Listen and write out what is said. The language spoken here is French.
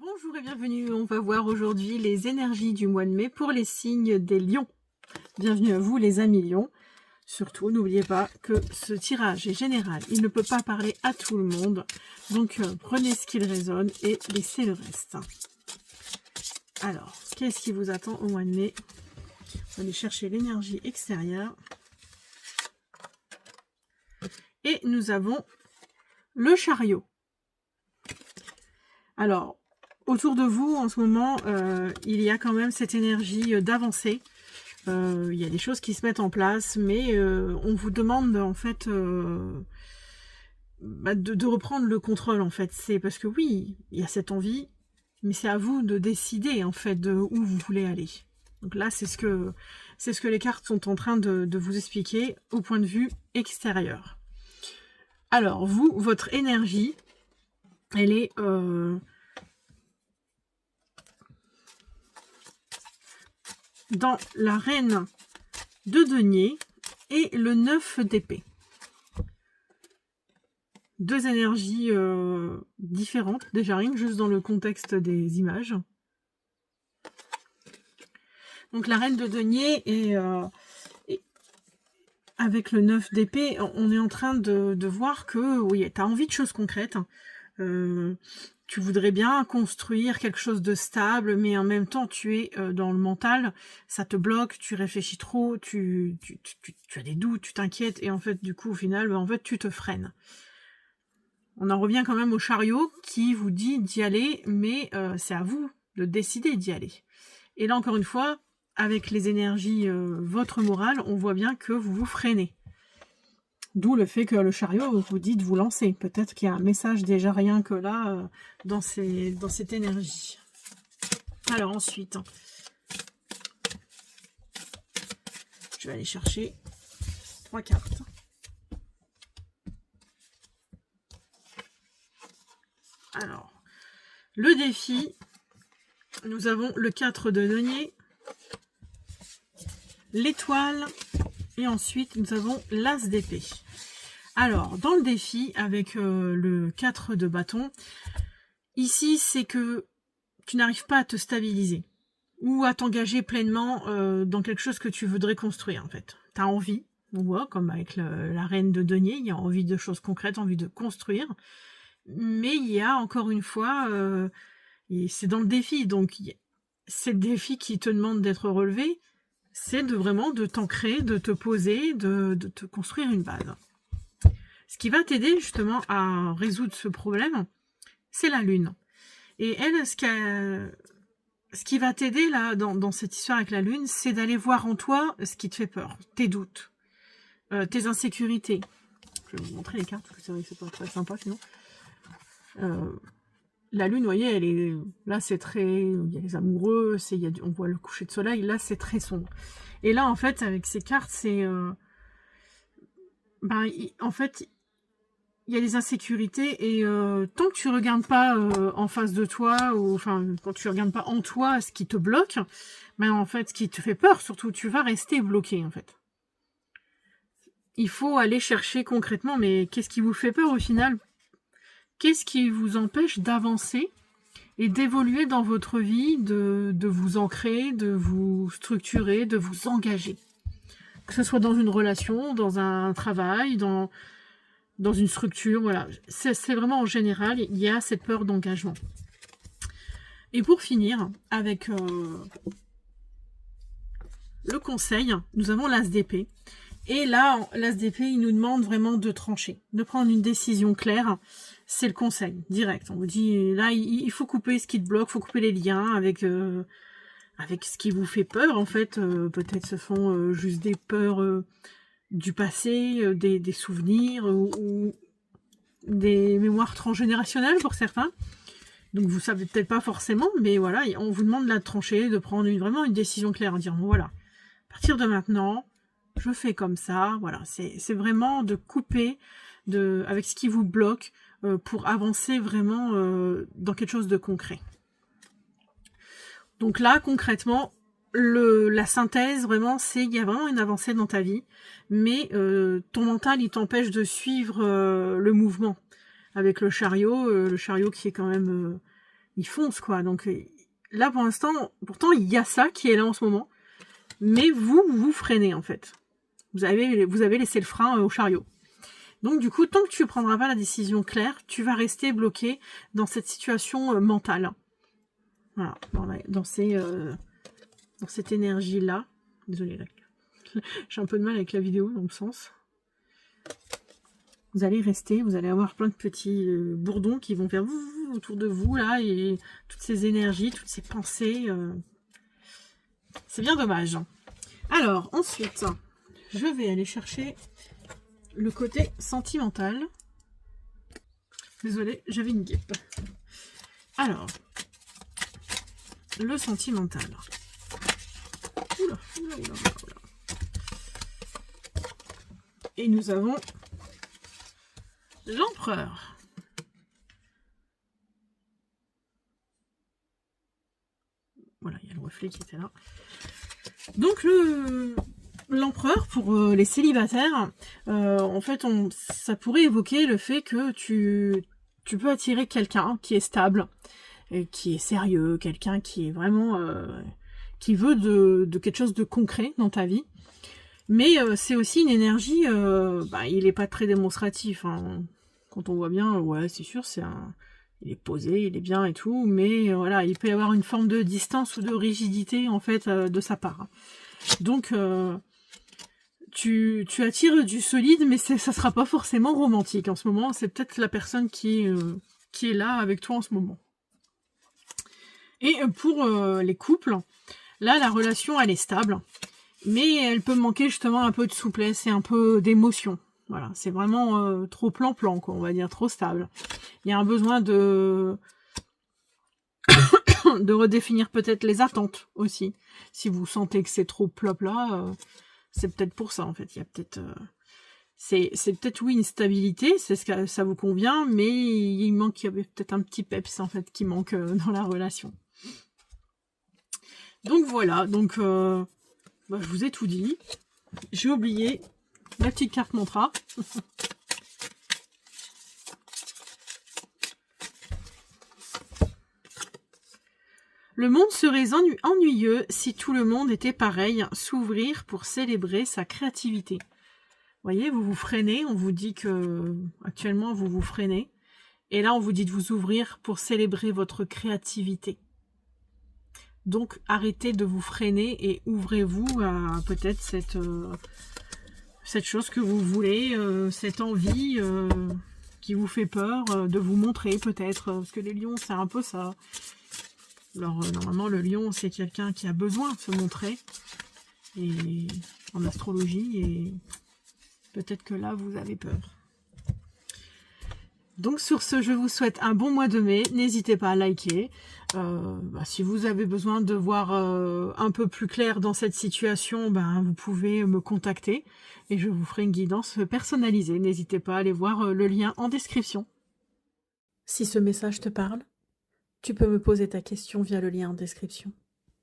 Bonjour et bienvenue, on va voir aujourd'hui les énergies du mois de mai pour les signes des lions. Bienvenue à vous les amis lions. Surtout, n'oubliez pas que ce tirage est général, il ne peut pas parler à tout le monde. Donc prenez ce qu'il résonne et laissez le reste. Alors, qu'est-ce qui vous attend au mois de mai? On va aller chercher l'énergie extérieure. Et nous avons le chariot. Alors, autour de vous, en ce moment, il y a quand même cette énergie d'avancée. Il y a des choses qui se mettent en place, mais on vous demande en fait de reprendre le contrôle. En fait, c'est parce que oui, il y a cette envie, mais c'est à vous de décider en fait de où vous voulez aller. Donc là, c'est ce que les cartes sont en train de vous expliquer au point de vue extérieur. Alors vous, votre énergie, elle est dans la reine de denier et le 9 d'épée. Deux énergies différentes, déjà rien que juste dans le contexte des images. Donc la reine de denier et avec le 9 d'épée, on est en train de voir que oui, tu as envie de choses concrètes. Tu voudrais bien construire quelque chose de stable, mais en même temps, tu es dans le mental, ça te bloque, tu réfléchis trop, tu as des doutes, tu t'inquiètes, et en fait, du coup, au final, en fait, tu te freines. On en revient quand même au chariot qui vous dit d'y aller, mais c'est à vous de décider d'y aller. Et là, encore une fois, avec les énergies, votre morale, on voit bien que vous vous freinez. D'où le fait que le chariot vous dit de vous lancer. Peut-être qu'il y a un message déjà rien que là, dans cette énergie. Alors ensuite, je vais aller chercher 3 cartes. Alors, le défi, nous avons le 4 de denier, l'étoile, et ensuite nous avons l'as d'épée. Alors, dans le défi, avec le 4 de bâton, ici, c'est que tu n'arrives pas à te stabiliser ou à t'engager pleinement dans quelque chose que tu voudrais construire, en fait. Tu as envie, on voit, comme avec la reine de denier, il y a envie de choses concrètes, envie de construire. Mais il y a, encore une fois, et c'est dans le défi, donc c'est le défi qui te demande d'être relevé, c'est vraiment de t'ancrer, de te poser, de te construire une base. Ce qui va t'aider justement à résoudre ce problème, c'est la lune. Et elle, ce qui va t'aider là dans cette histoire avec la lune, c'est d'aller voir en toi ce qui te fait peur, tes doutes, tes insécurités. Je vais vous montrer les cartes, parce que c'est vrai que c'est pas très sympa sinon. La lune, vous voyez, elle est là, c'est très, il y a les amoureux, on voit le coucher de soleil, là c'est très sombre. Et là en fait avec ces cartes, c'est en fait il y a des insécurités et tant que tu regardes pas en face de toi, ou enfin quand tu regardes pas en toi ce qui te bloque, en fait ce qui te fait peur surtout, tu vas rester bloqué en fait. Il faut aller chercher concrètement, mais qu'est-ce qui vous fait peur au final? Qu'est-ce qui vous empêche d'avancer et d'évoluer dans votre vie, de vous ancrer, de vous structurer, de vous engager? Que ce soit dans une relation, dans un travail, dans une structure, voilà. C'est vraiment en général, il y a cette peur d'engagement. Et pour finir, avec le conseil, nous avons l'as d'épée. Et là, l'as d'épée, il nous demande vraiment de trancher, de prendre une décision claire. C'est le conseil, direct. On vous dit, là, il faut couper ce qui te bloque, il faut couper les liens avec ce qui vous fait peur, en fait. Peut-être ce sont juste des peurs du passé, des souvenirs ou des mémoires transgénérationnelles pour certains. Donc vous savez peut-être pas forcément, mais voilà, on vous demande de la trancher, de prendre vraiment une décision claire, en disant, bon, voilà, à partir de maintenant, je fais comme ça, voilà, c'est vraiment de couper avec ce qui vous bloque pour avancer vraiment dans quelque chose de concret. Donc là, concrètement, la synthèse, vraiment, c'est il y a vraiment une avancée dans ta vie, mais ton mental, il t'empêche de suivre le mouvement. Avec le chariot qui est quand même il fonce, quoi. Donc là, pour l'instant, pourtant, il y a ça qui est là en ce moment. Mais vous freinez, en fait. Vous avez laissé le frein au chariot. Donc, du coup, tant que tu ne prendras pas la décision claire, tu vas rester bloqué dans cette situation mentale. Voilà, dans cette énergie-là. Désolée, là. J'ai un peu de mal avec la vidéo, dans le sens. Vous allez rester, vous allez avoir plein de petits bourdons qui vont faire autour de vous, là, et toutes ces énergies, toutes ces pensées. C'est bien dommage. Alors, ensuite, je vais aller chercher le côté sentimental. Désolée, j'avais une guêpe. Alors, le sentimental. Oula. Et nous avons l'empereur. Voilà, il y a le reflet qui était là. Donc l'empereur, pour les célibataires, en fait, ça pourrait évoquer le fait que tu peux attirer quelqu'un qui est stable, et qui est sérieux, quelqu'un qui est vraiment... qui veut de quelque chose de concret dans ta vie. Mais c'est aussi une énergie, il n'est pas très démonstratif. Hein. Quand on voit bien, ouais, c'est sûr, il est posé, il est bien et tout, mais voilà, il peut y avoir une forme de distance ou de rigidité, en fait, de sa part. Donc, tu attires du solide, mais ça sera pas forcément romantique en ce moment. C'est peut-être la personne qui est là avec toi en ce moment. Et pour les couples, là, la relation, elle est stable. Mais elle peut manquer justement un peu de souplesse et un peu d'émotion. Voilà, c'est vraiment trop plan-plan, quoi, on va dire, trop stable. Il y a un besoin de redéfinir peut-être les attentes aussi. Si vous sentez que c'est trop plat-plat, c'est peut-être pour ça, en fait. Il y a peut-être... c'est peut-être, oui, une stabilité, c'est ce que ça vous convient, mais il y avait peut-être un petit peps, en fait, qui manque dans la relation. Donc voilà, donc... je vous ai tout dit. J'ai oublié la petite carte mantra. Le monde serait ennuyeux si tout le monde était pareil. S'ouvrir pour célébrer sa créativité. Vous voyez, vous vous freinez. On vous dit que actuellement vous vous freinez. Et là, on vous dit de vous ouvrir pour célébrer votre créativité. Donc, arrêtez de vous freiner et ouvrez-vous à peut-être cette chose que vous voulez, cette envie qui vous fait peur de vous montrer peut-être. Parce que les lions, c'est un peu ça. Alors, normalement, le lion, c'est quelqu'un qui a besoin de se montrer et en astrologie. Et peut-être que là, vous avez peur. Donc sur ce, je vous souhaite un bon mois de mai. N'hésitez pas à liker. Si vous avez besoin de voir un peu plus clair dans cette situation, vous pouvez me contacter et je vous ferai une guidance personnalisée. N'hésitez pas à aller voir le lien en description. Si ce message te parle, tu peux me poser ta question via le lien en description.